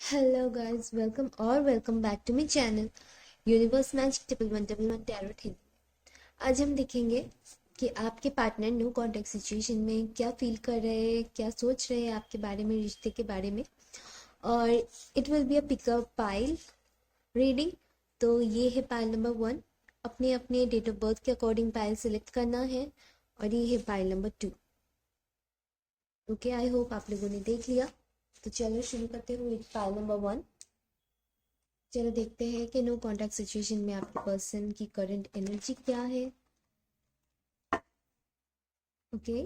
Hello guys, welcome back to my channel Universe Magic 1111 Tarot Hindi. आज हम देखेंगे कि आपके पार्टनर नो कांटेक्ट सिचुएशन में क्या फील कर रहे हैं, क्या सोच रहे हैं आपके बारे में, रिश्ते के बारे में। और it will be a pickup pile reading. तो ये है पाइल नंबर 1। अपने अपने डेट ऑफ बर्थ के अकॉर्डिंग पाइल सेलेक्ट करना है। और ये है pile number 2। Okay, I hope आप लोगों ने देख लिया। तो चलो शुरू करते हुए पाइल नंबर 1। चलो देखते हैं कि नो कांटेक्ट सिचुएशन में आपके पर्सन की करंट एनर्जी क्या है। ओके,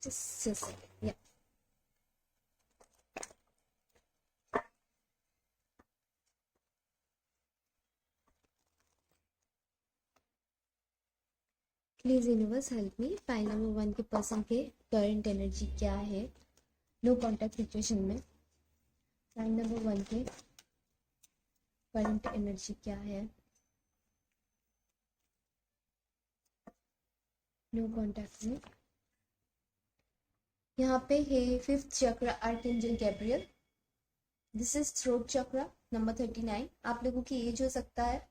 जस्ट या please universe help me. File number 1 के पर्सन के करंट एनर्जी क्या है नो कांटेक्ट सिचुएशन में। फाइल नंबर 1 के करंट एनर्जी क्या है नो कांटेक्ट में। यहाँ पे है फिफ्थ चक्र, archangel Gabriel. This is throat चक्र नंबर 39। आप लोगों की एज हो सकता है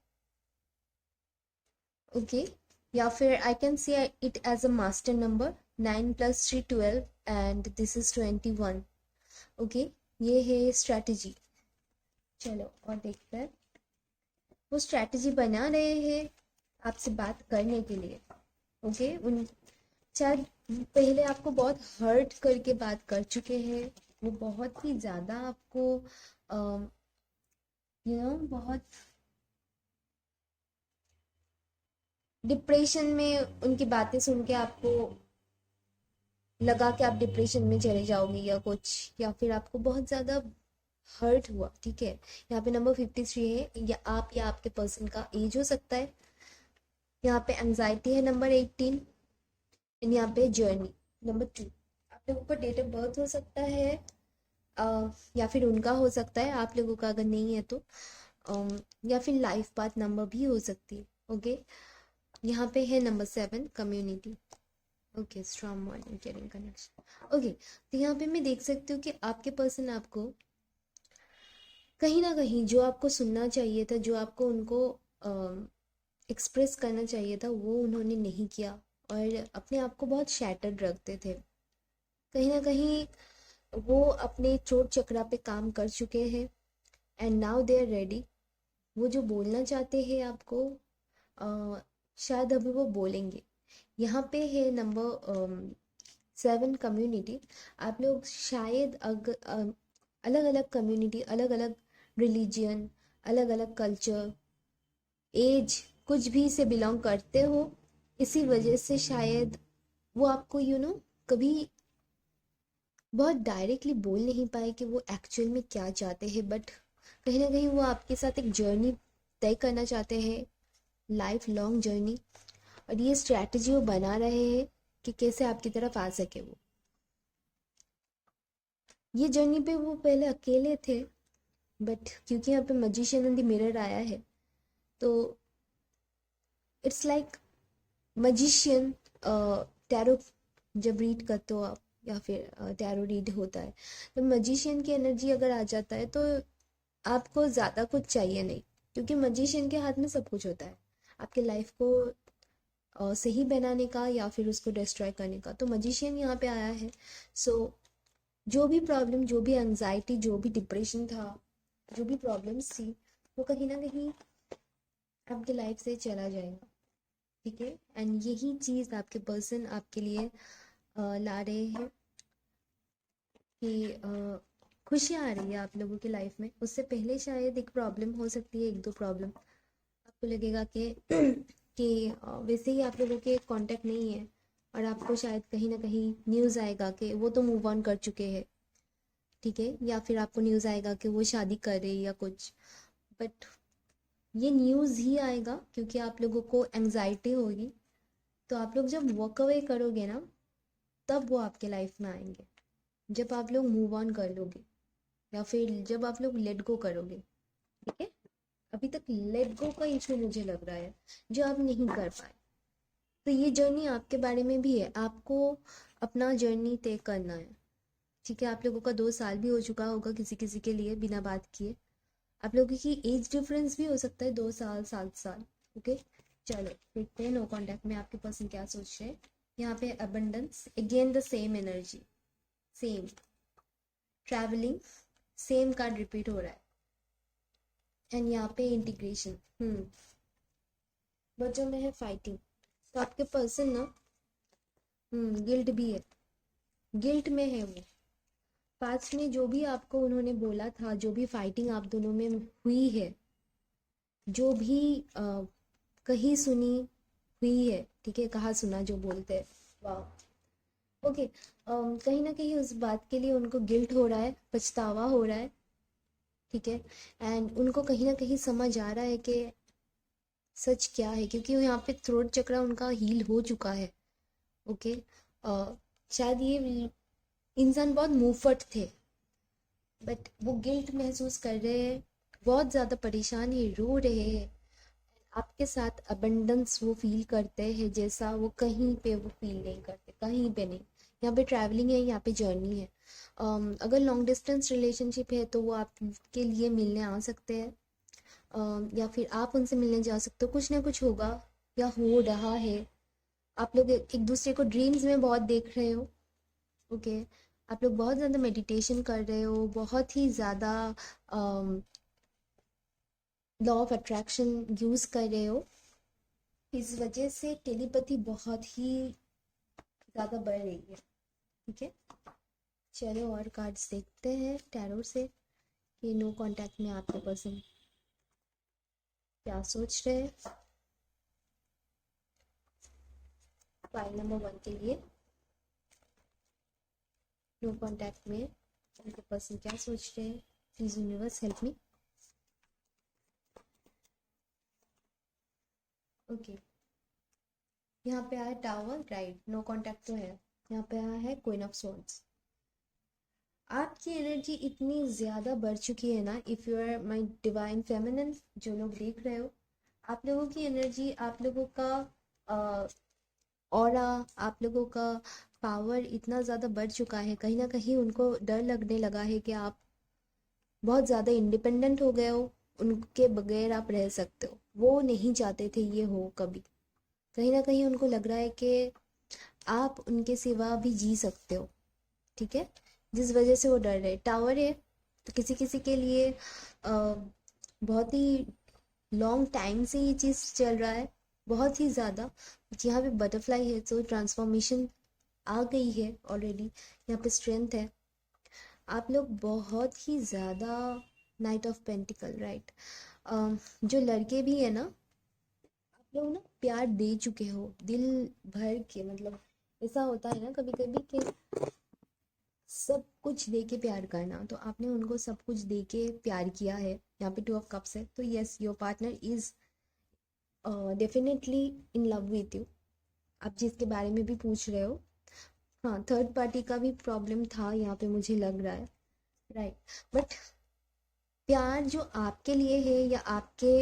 ओके या फिर I can see it as a master number 9 + 3 12 and this is 21। Okay, ये है स्ट्रैटेजी। चलो और देखते हैं वो स्ट्रैटेजी बना रहे हैं आपसे बात करने के लिए। ओके, उन शायद पहले आपको बहुत हर्ट करके बात कर चुके हैं। वो बहुत ही ज़्यादा आपको बहुत डिप्रेशन में उनकी बातें सुन के आपको लगा कि आप डिप्रेशन में चले जाओगे या कुछ, या फिर आपको बहुत ज़्यादा हर्ट हुआ। ठीक है, यहाँ पे नंबर 53 है, या आप या आपके पर्सन का एज हो सकता है। यहाँ पे एंजाइटी है नंबर 18। एंड यहाँ पे जर्नी नंबर 2। आप लोगों का डेट ऑफ बर्थ हो सकता है या फिर उनका हो सकता है, आप लोगों का अगर नहीं है तो या फिर लाइफ पाथ नंबर भी हो सकती है। ओके, यहाँ पे है number 7, community. Okay, strong bonding, caring connection. Okay, तो यहाँ पे मैं देख सकती हूँ कि आपके पर्सन आपको कहीं ना कहीं जो आपको सुनना चाहिए था, जो आपको उनको एक्सप्रेस करना चाहिए था, वो उन्होंने नहीं किया। और अपने आप को बहुत शैटर्ड रखते थे। कहीं ना कहीं वो अपने चोट चक्रा पे काम कर चुके हैं and now they are ready. वो जो बोलना चाहते हैं आपको शायद अभी वो बोलेंगे। यहाँ पे है नंबर 7, कम्युनिटी। आप लोग शायद अलग अलग कम्युनिटी, अलग अलग रिलीजियन, अलग अलग कल्चर, एज, कुछ भी से बिलोंग करते हो। इसी वजह से शायद वो आपको कभी बहुत डायरेक्टली बोल नहीं पाए कि वो एक्चुअल में क्या चाहते हैं, बट कहीं ना कहीं वो आपके साथ एक जर्नी तय करना चाहते हैं, लाइफ लॉन्ग जर्नी। और ये स्ट्रैटेजी वो बना रहे हैं कि कैसे आपकी तरफ आ सके वो। ये जर्नी पे वो पहले अकेले थे, बट क्योंकि यहाँ पे मजिशियन इन द मिरर आया है, तो इट्स लाइक मजिशियन। टैरो जब रीड करते हो आप, या फिर टैरो रीड होता है, तो मजिशियन की एनर्जी अगर आ जाता है तो आपको ज़्यादा कुछ चाहिए नहीं, क्योंकि मजिशियन के हाथ में सब कुछ होता है आपके लाइफ को सही बनाने का या फिर उसको डिस्ट्रॉय करने का। तो मजिशियन यहाँ पे आया है। सो जो भी प्रॉब्लम, जो भी एंजाइटी, जो भी डिप्रेशन था, जो भी प्रॉब्लम्स थी, वो कहीं ना कहीं आपकी लाइफ से चला जाएगा। ठीक है, एंड यही चीज़ आपके पर्सन आपके लिए ला रहे हैं कि खुशियाँ आ रही है आप लोगों की लाइफ में। उससे पहले शायद एक प्रॉब्लम हो सकती है, एक दो प्रॉब्लम आपको लगेगा कि वैसे ही आप लोगों के कांटेक्ट नहीं है, और आपको शायद कहीं ना कहीं न्यूज़ आएगा कि वो तो मूव ऑन कर चुके हैं। ठीक है, या फिर आपको न्यूज़ आएगा कि वो शादी कर रहे हैं या कुछ। बट ये न्यूज़ ही आएगा क्योंकि आप लोगों को एंजाइटी होगी। तो आप लोग जब वॉक अवे करोगे ना, तब वो आपके लाइफ में आएंगे। जब आप लोग मूव ऑन कर लोगे, या फिर जब आप लोग लेट गो करोगे। ठीक है, अभी तक लेट गो का इशू मुझे लग रहा है जो आप नहीं कर पाए। तो ये जर्नी आपके बारे में भी है, आपको अपना जर्नी तय करना है। ठीक है, आप लोगों का 2 साल भी हो चुका होगा किसी किसी के लिए बिना बात किए। आप लोगों की एज डिफरेंस भी हो सकता है 2 साल 7 साल। ओके, चलो देखते हैं नो कांटेक्ट में आपके पर्सन क्या सोच रहे हैं। यहाँ पे abundance, again the same energy, same travelling, same card repeat हो रहा है। एंड यहाँ पे इंटीग्रेशन, बच्चों में है फाइटिंग। तो आपके पर्सन ना गिल्ट भी है, गिल्ट में है वो। पास्ट में जो भी आपको उन्होंने बोला था, जो भी फाइटिंग आप दोनों में हुई है, जो भी कहीं सुनी हुई है, ठीक है, कहा सुना जो बोलते हैं, वाह। ओके, कहीं ना कहीं उस बात के लिए उनको गिल्ट हो रहा है, पछतावा हो रहा है। ठीक है, एंड उनको कहीं ना कहीं समझ आ रहा है कि सच क्या है, क्योंकि यहाँ पे थ्रोट चक्र उनका हील हो चुका है। ओके, शायद ये इंसान बहुत मुंहफट थे, बट वो गिल्ट महसूस कर रहे हैं, बहुत ज़्यादा परेशान है, रो रहे हैं। आपके साथ अबंडेंस वो फील करते हैं जैसा वो कहीं पे वो फील नहीं करते, कहीं पे नहीं। यहाँ पे ट्रैवलिंग है, यहाँ पे जर्नी है। अगर लॉन्ग डिस्टेंस रिलेशनशिप है तो वो आपके लिए मिलने आ सकते हैं, या फिर आप उनसे मिलने जा सकते हो, कुछ ना कुछ होगा या हो रहा है। आप लोग एक दूसरे को ड्रीम्स में बहुत देख रहे हो। ओके, आप लोग बहुत ज़्यादा मेडिटेशन कर रहे हो, बहुत ही ज़्यादा लॉ ऑफ अट्रैक्शन यूज़ कर रहे हो। इस वजह से टेलीपैथी बहुत ही ज़्यादा बढ़ रही है। ठीक है, चलो और कार्ड्स देखते हैं टैरो से कि नो कांटेक्ट में आपके पर्सन क्या सोच रहे हैं। फाइल नंबर 1 के लिए नो कांटेक्ट में आपके पर्सन क्या सोच रहे हैं। Please universe help me. Okay, यहाँ पे आया टावर, राइट, नो कांटेक्ट तो है। यहाँ पे आया है क्वीन ऑफ स्वॉर्ड्स। आपकी एनर्जी इतनी ज़्यादा बढ़ चुकी है ना, if you are my divine feminine, जो लोग देख रहे हो, आप लोगों की एनर्जी, आप लोगों का ऑरा, आप लोगों का पावर इतना ज़्यादा बढ़ चुका है, कहीं ना कहीं उनको डर लगने लगा है कि आप बहुत ज़्यादा इंडिपेंडेंट हो गए हो, उनके बगैर आप रह सकते हो। वो नहीं चाहते थे ये हो कभी, कहीं ना कहीं उनको लग रहा है कि आप उनके सिवा भी जी सकते हो। ठीक है, जिस वजह से वो डर रहे। टावर है तो किसी किसी के लिए बहुत ही लॉन्ग टाइम से ये चीज़ चल रहा है, बहुत ही ज़्यादा। यहाँ पे बटरफ्लाई है तो ट्रांसफॉर्मेशन आ गई है ऑलरेडी। यहाँ पे स्ट्रेंथ है। आप लोग बहुत ही ज़्यादा नाइट ऑफ पेंटिकल, राइट, जो लड़के भी है ना, आप लोग ना प्यार दे चुके हो दिल भर के। मतलब ऐसा होता है ना कभी कभी कि सब कुछ दे के प्यार करना, तो आपने उनको सब कुछ दे के प्यार किया है। यहाँ पे 2 ऑफ कप्स है, तो yes, your partner is definitely in love with you. आप जिसके बारे में भी पूछ रहे हो, हाँ, थर्ड पार्टी का भी प्रॉब्लम था यहाँ पे, मुझे लग रहा है, राइट। बट प्यार जो आपके लिए है या आपके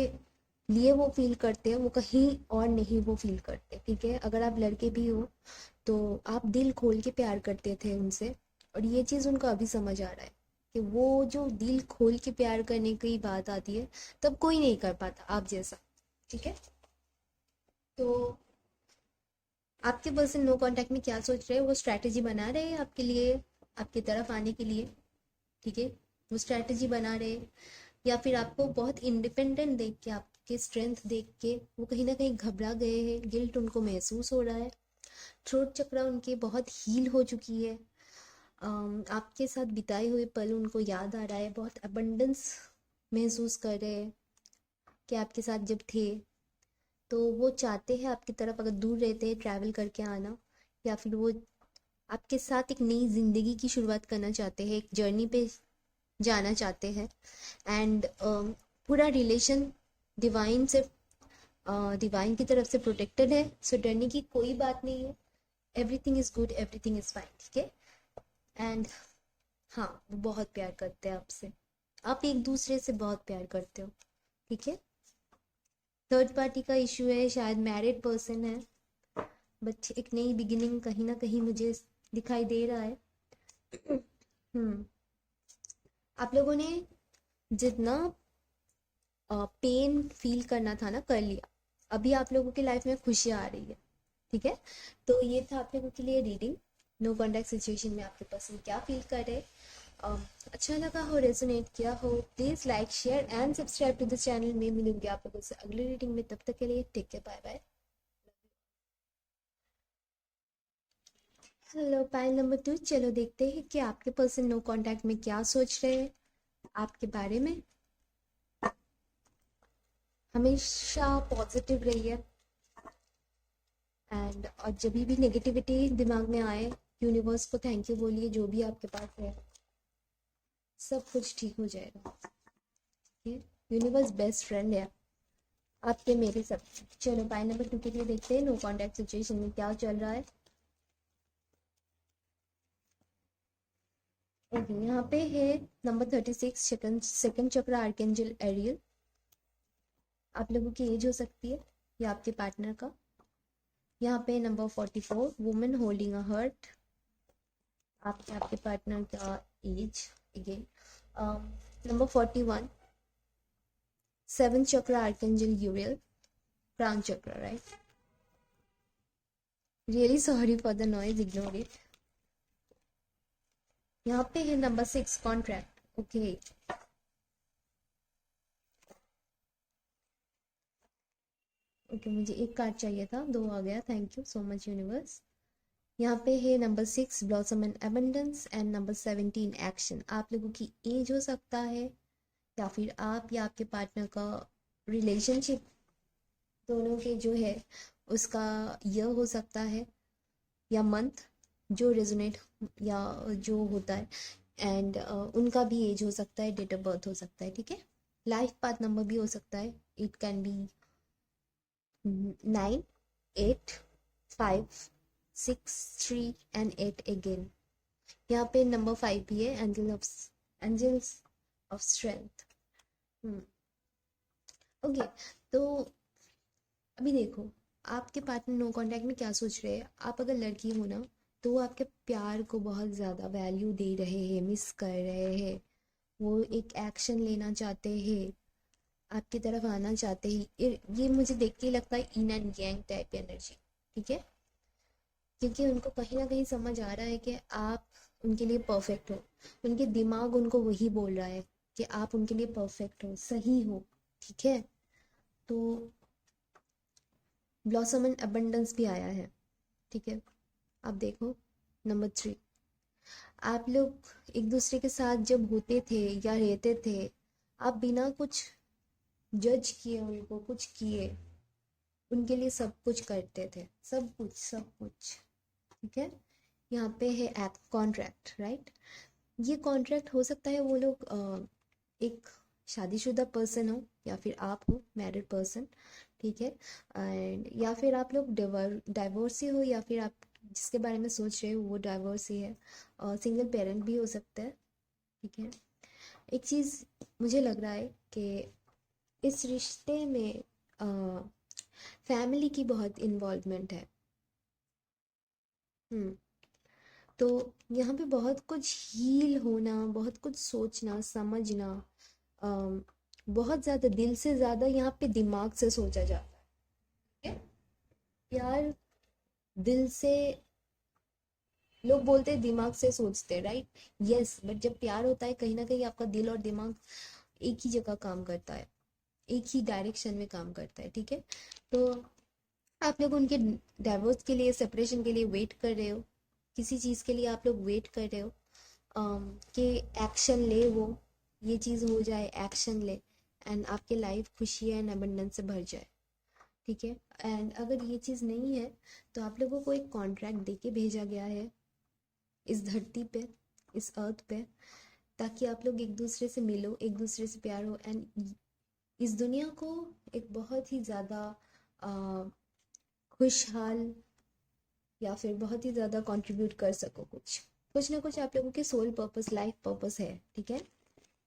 लिए वो फील करते हैं, वो कहीं और नहीं वो फील करते। ठीक है, अगर आप लड़के भी हो तो आप दिल खोल के प्यार करते थे उनसे, और ये चीज़ उनको अभी समझ आ रहा है कि वो जो दिल खोल के प्यार करने की बात आती है, तब कोई नहीं कर पाता आप जैसा। ठीक है, तो आपके पर्सन नो कांटेक्ट में क्या सोच रहे हैं, वो स्ट्रैटेजी बना रहे हैं आपके लिए, आपकी तरफ आने के लिए। ठीक है, वो स्ट्रैटेजी बना रहे हैं, या फिर आपको बहुत इंडिपेंडेंट देख के, आपके स्ट्रेंथ देख के वो कहीं ना कहीं घबरा गए हैं, गिल्ट उनको महसूस हो रहा है। थ्रोट चक्र उनकी बहुत हील हो चुकी है। आपके साथ बिताए हुए पल उनको याद आ रहा है, बहुत अबंडेंस महसूस कर रहे हैं कि आपके साथ जब थे। तो वो चाहते हैं आपकी तरफ, अगर दूर रहते हैं, ट्रैवल करके आना, या फिर वो आपके साथ एक नई जिंदगी की शुरुआत करना चाहते हैं, एक जर्नी पे जाना चाहते हैं। एंड पूरा रिलेशन डिवाइन से, डिवाइन की तरफ से प्रोटेक्टेड है, सो डरने की कोई बात नहीं है। Everything is good, everything is fine. ठीक है, एंड हाँ, वो बहुत प्यार करते हैं आपसे, आप एक दूसरे से बहुत प्यार करते हो। ठीक है, थर्ड पार्टी का इशू है, शायद मैरिड पर्सन है, बट एक नई बिगिनिंग कहीं ना कहीं मुझे दिखाई दे रहा है। हम्म। आप लोगों ने जितना पेन फील करना था ना कर लिया। अभी आप लोगों की लाइफ में खुशियाँ आ रही है। ठीक है। तो ये था आप लोगों के लिए रीडिंग। नो कॉन्टैक्ट सिचुएशन में आपके पर्सन क्या फील कर रहे। अच्छा लगा हो, रेजोनेट किया हो, please like share and subscribe to the channel. में मिलूंगी आप लोगों से अगली रीडिंग में, तब तक के लिए take care, bye bye. Hello pile number 2, चलो देखते हैं कि आपके पर्सन नो कॉन्टैक्ट में क्या सोच रहे हैं आपके बारे में। हमेशा पॉजिटिव रहिए एंड और जब भी नेगेटिविटी दिमाग में आए, यूनिवर्स को थैंक यू बोलिए, जो भी आपके पास है सब कुछ ठीक हो जाएगा। ये यूनिवर्स बेस्ट फ्रेंड है आपके, मेरे सब। चलो पाई नंबर 2 के लिए देखते हैं नो कॉन्टैक्ट सिचुएशन में क्या चल रहा है। ओके, यहाँ पे है नंबर 36, सेकंड चक्र, आर्कएंजल एरियल। आप लोगों की एज हो सकती है या आपके पार्टनर का। यहाँ पे number 44, women holding a heart. आपके पार्टनर का age again. Number 41, seven chakra, archangel Uriel, crown chakra, right. Really sorry for the noise, ignore it. यहाँ पे है नंबर 6, कॉन्ट्रैक्ट। ओके, ओके, मुझे एक कार्ड चाहिए था, दो आ गया, thank you so much universe. यहाँ पे है number 6, blossom and abundance, and number 17, action. आप लोगों की एज हो सकता है या फिर आप या आपके पार्टनर का रिलेशनशिप, दोनों के जो है उसका ईयर हो सकता है या मंथ, जो रेजोनेट या जो होता है। एंड उनका भी एज हो सकता है, डेट ऑफ बर्थ हो सकता है। ठीक है। लाइफ पाथ नंबर भी हो सकता है, it can be 9, 8, 5, 6, 3 and 8 again. यहाँ पे नंबर 5 भी है, एंजल्स ऑफ स्ट्रेंथ। ओके, तो अभी देखो आपके पार्टनर नो कांटेक्ट में क्या सोच रहे हैं। आप अगर लड़की हो ना, तो वो आपके प्यार को बहुत ज़्यादा वैल्यू दे रहे हैं, मिस कर रहे हैं। वो एक एक्शन लेना चाहते हैं, आपकी तरफ आना चाहते हैं। ये मुझे देख के लगता है in and yang type energy. ठीक है। क्योंकि उनको कहीं ना कहीं समझ आ रहा है कि आप उनके लिए परफेक्ट हो। उनके दिमाग उनको वही बोल रहा है कि आप उनके लिए परफेक्ट हो, सही हो। ठीक है। तो ब्लॉसम एंड अबंडेंस भी आया है। ठीक है। आप देखो नंबर 3, आप लोग एक दूसरे के साथ जब होते थे या रहते थे, आप बिना कुछ जज किए उनको कुछ किए, उनके लिए सब कुछ करते थे, सब कुछ सब कुछ। ठीक है। यहाँ पे है एक्ट, कॉन्ट्रैक्ट, राइट। ये कॉन्ट्रैक्ट हो सकता है वो लोग एक शादीशुदा पर्सन हो या फिर आप हो मैरिड पर्सन। ठीक है। एंड या फिर आप लोग डाइवोर्सी हो, या फिर आप जिसके बारे में सोच रहे हो वो डाइवोर्सी है, और सिंगल पेरेंट भी हो सकता है। ठीक है। एक चीज़ मुझे लग रहा है कि इस रिश्ते में फैमिली की बहुत इन्वॉल्वमेंट है। हम्म। तो यहाँ पे बहुत कुछ हील होना, बहुत कुछ सोचना समझना, अम, बहुत ज़्यादा दिल से ज़्यादा यहाँ पे दिमाग से सोचा जाता है। प्यार दिल से, लोग बोलते हैं दिमाग से सोचते हैं, राइट। यस, बट जब प्यार होता है कहीं ना कहीं आपका दिल और दिमाग एक ही जगह काम करता है, एक ही डायरेक्शन में काम करता है। ठीक है। तो आप लोग उनके डाइवोर्स के लिए, सेपरेशन के लिए वेट कर रहे हो, किसी चीज़ के लिए आप लोग वेट कर रहे हो, कि एक्शन ले वो, ये चीज़ हो जाए, एक्शन ले, एंड आपके लाइफ खुशी एंड अबंडेंस से भर जाए। ठीक है। एंड अगर ये चीज़ नहीं है, तो आप लोगों को एक कॉन्ट्रैक्ट दे के भेजा गया है इस धरती पे, इस अर्थ पे, ताकि आप लोग एक दूसरे से मिलो, एक दूसरे से प्यार हो, एंड इस दुनिया को एक बहुत ही ज़्यादा खुशहाल, या फिर बहुत ही ज़्यादा कंट्रीब्यूट कर सको। कुछ ना कुछ आप लोगों के सोल पर्पस, लाइफ पर्पस है। ठीक है।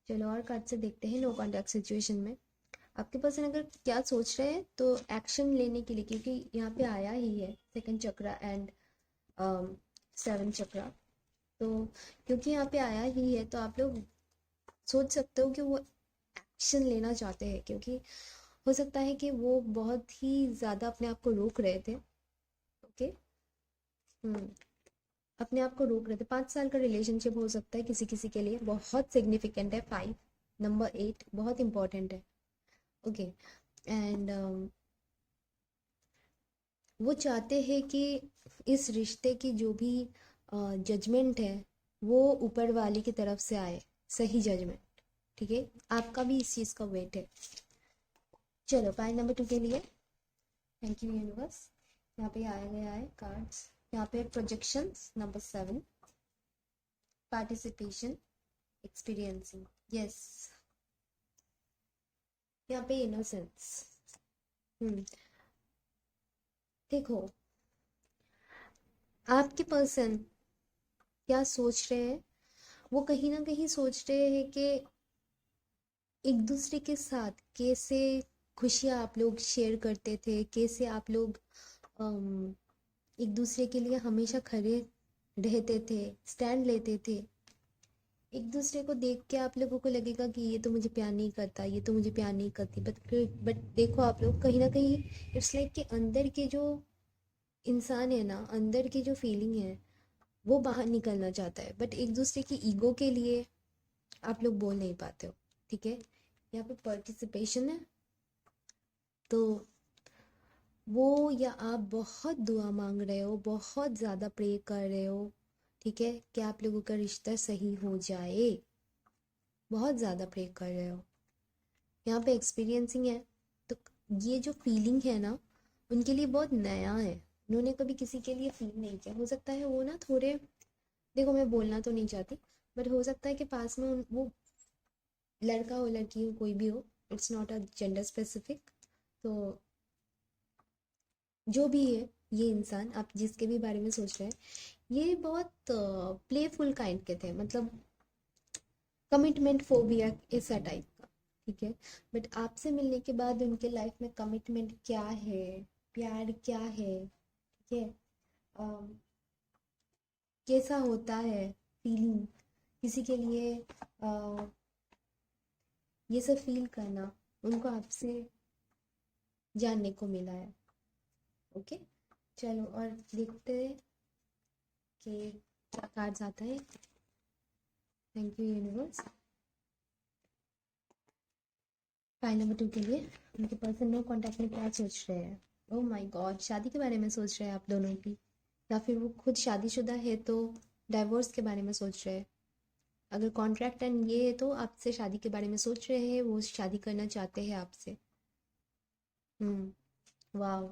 चलो और कार्ड से देखते हैं नो कॉन्टैक्ट सिचुएशन में आपके पर्सन अगर क्या सोच रहे हैं तो एक्शन लेने के लिए, क्योंकि यहाँ पे आया ही है सेकंड चक्रा एंड सेवन चक्रा, तो क्योंकि यहाँ पे आया ही है तो आप लोग सोच सकते हो कि वो एक्शन लेना चाहते हैं, क्योंकि हो सकता है कि वो बहुत ही ज़्यादा अपने आप को रोक रहे थे। ओके। हम्म। अपने आप को रोक रहे थे। 5 साल का रिलेशनशिप हो सकता है किसी किसी के लिए, बहुत सिग्निफिकेंट है। 5 नंबर 8 बहुत इंपॉर्टेंट है। ओके। एंड वो चाहते हैं कि इस रिश्ते की जो भी जजमेंट है वो ऊपर वाले की तरफ से आए, सही जजमेंट। ठीक है, आपका भी इस चीज़ का वेट है। चलो पाई नंबर 2 के लिए, थैंक यू यूनिवर्स। यहाँ पे आया गया है कार्ड्स। यहाँ पे projections number 7, participation, experiencing, yes. यहाँ पे इनोसेंस। हम्म। देखो, आपके पर्सन क्या सोच रहे हैं, वो कहीं ना कहीं सोच रहे हैं कि एक दूसरे के साथ कैसे खुशियाँ आप लोग शेयर करते थे, कैसे आप लोग अम, एक दूसरे के लिए हमेशा खड़े रहते थे, स्टैंड लेते थे। एक दूसरे को देख के आप लोगों को लगेगा कि ये तो मुझे प्यार नहीं करता, ये तो मुझे प्यार नहीं करती, बट देखो आप लोग कहीं ना कहीं इट्स लाइक कि अंदर के जो इंसान है ना, अंदर की जो फीलिंग है वो बाहर निकलना चाहता है, बट एक दूसरे की ईगो के लिए आप लोग बोल नहीं पाते हो। ठीक है। यहाँ पे पार्टिसिपेशन है, तो वो या आप बहुत दुआ मांग रहे हो, बहुत ज़्यादा प्रे कर रहे हो, ठीक है, कि आप लोगों का रिश्ता सही हो जाए, बहुत ज़्यादा प्रे कर रहे हो। यहाँ पे एक्सपीरियंसिंग है, तो ये जो फीलिंग है ना उनके लिए बहुत नया है, उन्होंने कभी किसी के लिए फील नहीं किया। हो सकता है वो ना थोड़े, देखो मैं बोलना तो नहीं चाहती, बट हो सकता है कि पास में वो लड़का हो लड़की हो कोई भी हो, it's not a gender specific, तो जो भी है ये इंसान आप जिसके भी बारे में सोच रहे हैं ये बहुत प्लेफुल काइंड के थे, मतलब कमिटमेंट फोबिया ऐसा टाइप का। ठीक है। बट आपसे मिलने के बाद उनके लाइफ में कमिटमेंट क्या है, प्यार क्या है, ठीक है, अम, कैसा होता है फीलिंग किसी के लिए, अ, ये सब फील करना उनको आपसे जानने को मिला है। ओके। चलो और देखते हैं कि क्या कार्ड्स आता है। Thank you universe. File number 2 के लिए उनके पर्सन नो कांटेक्ट में क्या सोच रहे हैं। ओह माय गॉड, शादी के बारे में सोच रहे हैं आप दोनों की, या फिर वो खुद शादीशुदा है तो डाइवोर्स के बारे में सोच रहे हैं। अगर कॉन्ट्रैक्ट एंड ये है तो आपसे शादी के बारे में सोच रहे हैं, वो शादी करना चाहते हैं आपसे। वाह।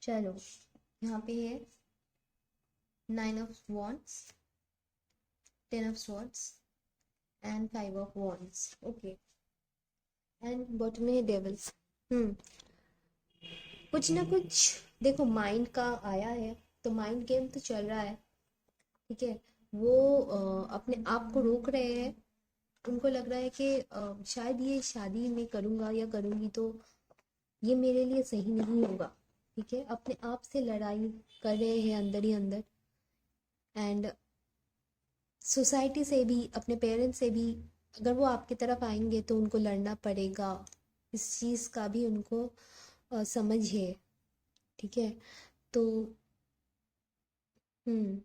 चलो यहाँ पे है 9 of wands, 10 of swords and 5 of wands. Okay. And bottom में है डेविल्स। हम्म। कुछ ना कुछ, देखो माइंड का आया है तो माइंड गेम तो चल रहा है। ठीक है। वो अपने आप को रोक रहे हैं, उनको लग रहा है कि शायद ये शादी में करूँगा या करूँगी तो ये मेरे लिए सही नहीं होगा। ठीक है, अपने आप से लड़ाई कर रहे हैं अंदर ही अंदर, एंड सोसाइटी से भी, अपने पेरेंट्स से भी अगर वो आपकी तरफ आएंगे तो उनको लड़ना पड़ेगा, इस चीज़ का भी उनको समझ है। ठीक है। तो हम्म,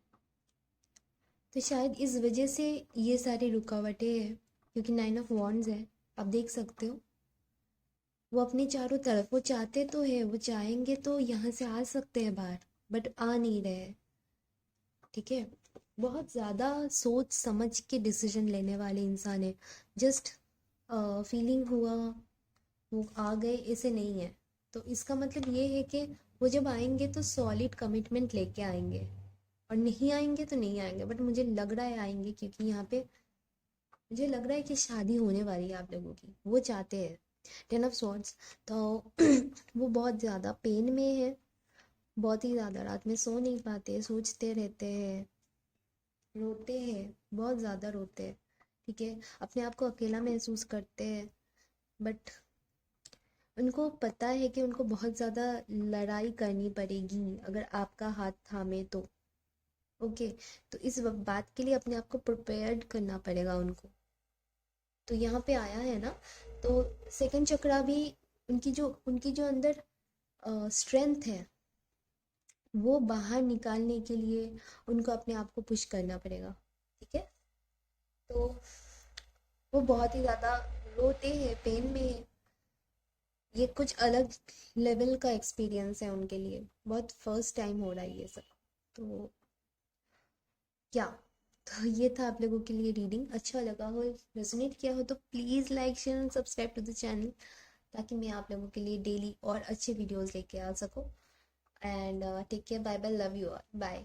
तो शायद इस वजह से ये सारी रुकावटें हैं, क्योंकि 9 ऑफ वॉन्ड्स है, आप देख सकते हो। वो अपने चारों तरफ, वो चाहते तो है, वो चाहेंगे तो यहाँ से आ सकते हैं बाहर, बट आ नहीं रहे। ठीक है। बहुत ज़्यादा सोच समझ के डिसीजन लेने वाले इंसान है। जस्ट फीलिंग हुआ वो आ गए ऐसे नहीं है। तो इसका मतलब ये है कि वो जब आएंगे तो सॉलिड कमिटमेंट लेके आएंगे, और नहीं आएंगे तो नहीं आएंगे, बट मुझे लग रहा है आएंगे, क्योंकि यहाँ पे मुझे लग रहा है कि शादी होने वाली है आप लोगों की, वो चाहते हैं। 10 ऑफ सॉर्ड्स, तो वो बहुत ज़्यादा पेन में है, बहुत ही ज़्यादा, रात में सो नहीं पाते, सोचते रहते हैं, रोते हैं, बहुत ज़्यादा रोते हैं। ठीक है, अपने आप को अकेला महसूस करते हैं, बट उनको पता है कि उनको बहुत ज़्यादा लड़ाई करनी पड़ेगी अगर आपका हाथ थामे तो। ओके, तो इस बात के लिए अपने आप को प्रिपेयर्ड करना पड़ेगा उनको। तो यहाँ पे आया है ना, तो सेकंड चक्रा भी उनकी जो अंदर स्ट्रेंथ है वो बाहर निकालने के लिए उनको अपने आप को पुश करना पड़ेगा। ठीक है, तो वो बहुत ही ज़्यादा रोते हैं, पेन में है, ये कुछ अलग लेवल का एक्सपीरियंस है उनके लिए, बहुत फर्स्ट टाइम हो रहा है ये सब। तो क्या, तो ये था आप लोगों के लिए रीडिंग। अच्छा लगा हो, रेजोनेट किया हो तो please like share and subscribe to the channel, ताकि मैं आप लोगों के लिए डेली और अच्छे वीडियोस लेके आ सकूं। And take care, bye bye, love you all, bye.